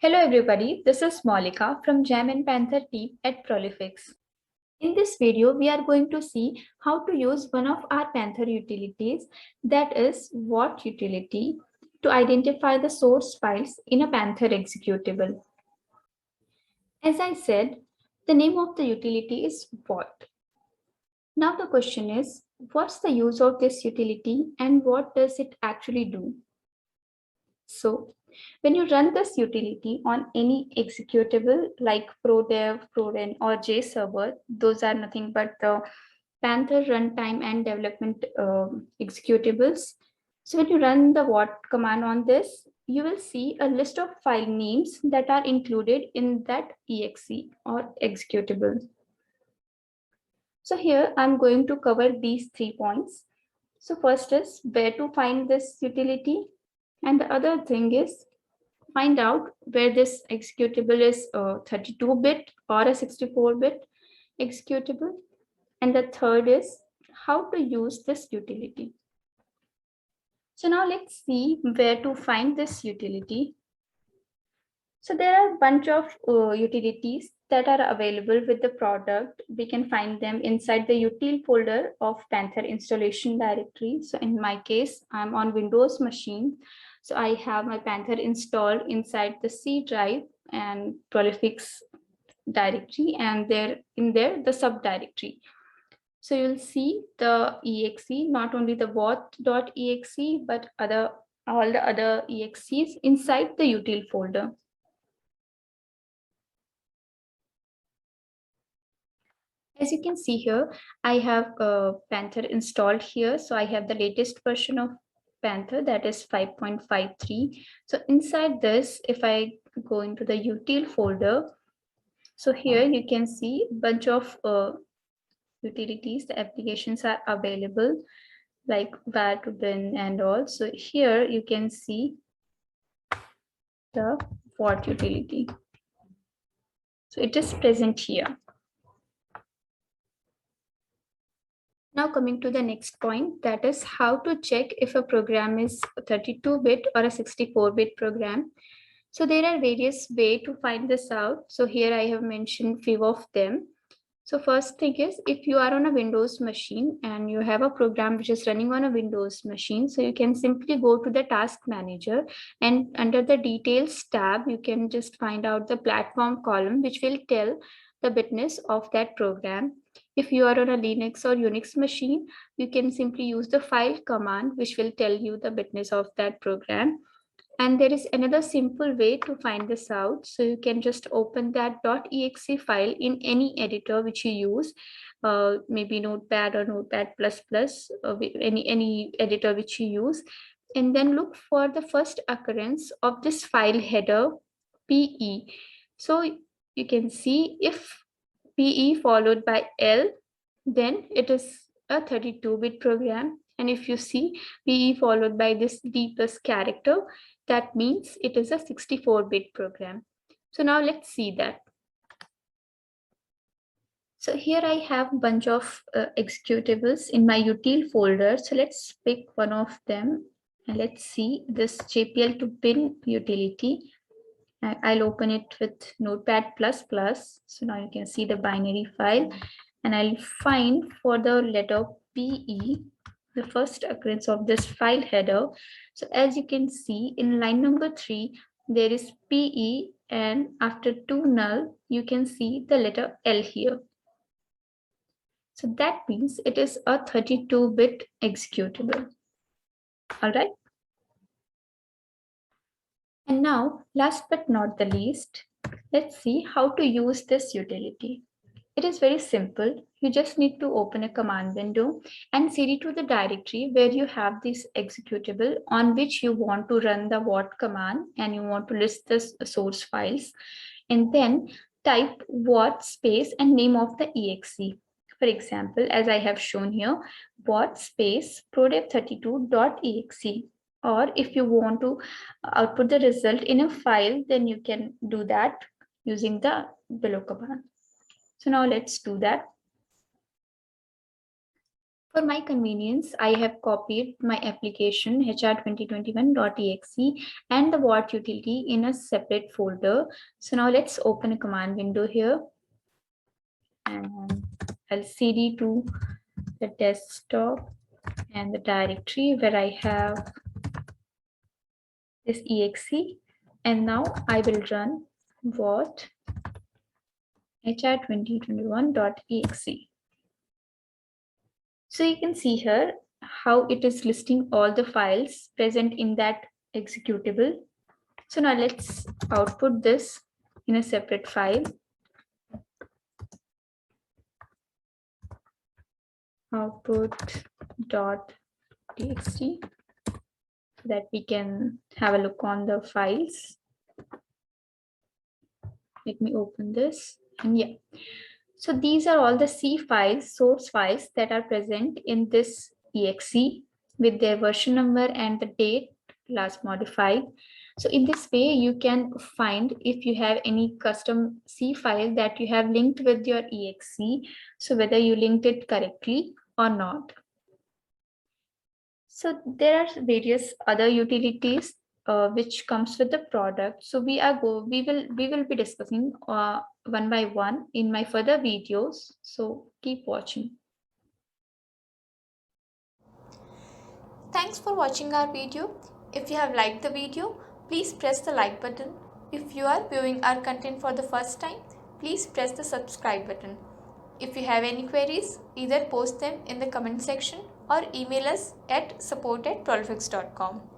Hello everybody, this is Malika from Jam and Panther team at Prolifix. In this video, we are going to see how to use one of our Panther utilities, that is WAT utility, to identify the source files in a Panther executable. As I said, the name of the utility is WAT. Now the question is, what's the use of this utility and what does it actually do? So when you run this utility on any executable like ProDev, ProRen, or JServer, those are nothing but the Panther runtime and development executables. So when you run the WAT command on this, you will see a list of file names that are included in that exe or executable. So here I'm going to cover these 3 points. So first is where to find this utility, and the other thing is find out where this executable is a 32-bit or a 64-bit executable. And the third is how to use this utility. So now let's see where to find this utility. So there are a bunch of utilities that are available with the product. We can find them inside the util folder of Panther installation directory. So in my case, I'm on Windows machine. So I have my Panther installed inside the C drive and Prolifix directory, and there in there the subdirectory. So you'll see the exe, not only the WAT.exe, but all the other exes inside the util folder. As you can see here, I have Panther installed here. So I have the latest version of Panther, that is 5.53. So inside this, if I go into the util folder, so here you can see a bunch of utilities, the applications are available like VAT, bin, and all. So here you can see the WAT utility. So it is present here. Now coming to the next point, that is how to check if a program is a 32-bit or a 64-bit program. So there are various ways to find this out. So here I have mentioned few of them. So first thing is, if you are on a Windows machine and you have a program which is running on a Windows machine, so you can simply go to the task manager, and under the details tab, you can just find out the platform column, which will tell the bitness of that program. If you are on a Linux or Unix machine, you can simply use the file command, which will tell you the bitness of that program. And there is another simple way to find this out. So you can just open that .exe file in any editor which you use, maybe Notepad or Notepad++, any editor which you use, and then look for the first occurrence of this file header PE. So you can see if PE followed by L, then it is a 32-bit program. And if you see PE followed by this D plus character, that means it is a 64-bit program. So now let's see that. So here I have a bunch of executables in my util folder. So let's pick one of them and let's see this JPL to bin utility. I'll open it with Notepad++. So now you can see the binary file, and I'll find for the letter PE the first occurrence of this file header. So as you can see in line number 3, there is PE, and after 2 null, you can see the letter L here. So that means it is a 32-bit executable. All right. And now, last but not the least, let's see how to use this utility. It is very simple. You just need to open a command window and cd to the directory where you have this executable on which you want to run the WAT command, and you want to list the source files, and then type WAT space and name of the exe. For example, as I have shown here, WAT space prodev32.exe. Or if you want to output the result in a file, then you can do that using the below command. So now let's do that. For my convenience, I have copied my application hr2021.exe and the What utility in a separate folder. So now let's open a command window here, and I'll cd to the desktop and the directory where I have this exe, and now I will run what hr2021.exe. So you can see here how it is listing all the files present in that executable. So now let's output this in a separate file. Output.txt, so that we can have a look on the files. Let me open this, and yeah. So these are all the C files, source files that are present in this exe with their version number and the date last modified. So in this way, you can find if you have any custom C file that you have linked with your exe, so whether you linked it correctly or not. So there are various other utilities which comes with the product. So we will be discussing one by one in my further videos. So keep watching. Thanks for watching our video. If you have liked the video, please press the like button. If you are viewing our content for the first time, please press the subscribe button. If you have any queries, either post them in the comment section or email us at support@prolifix.com.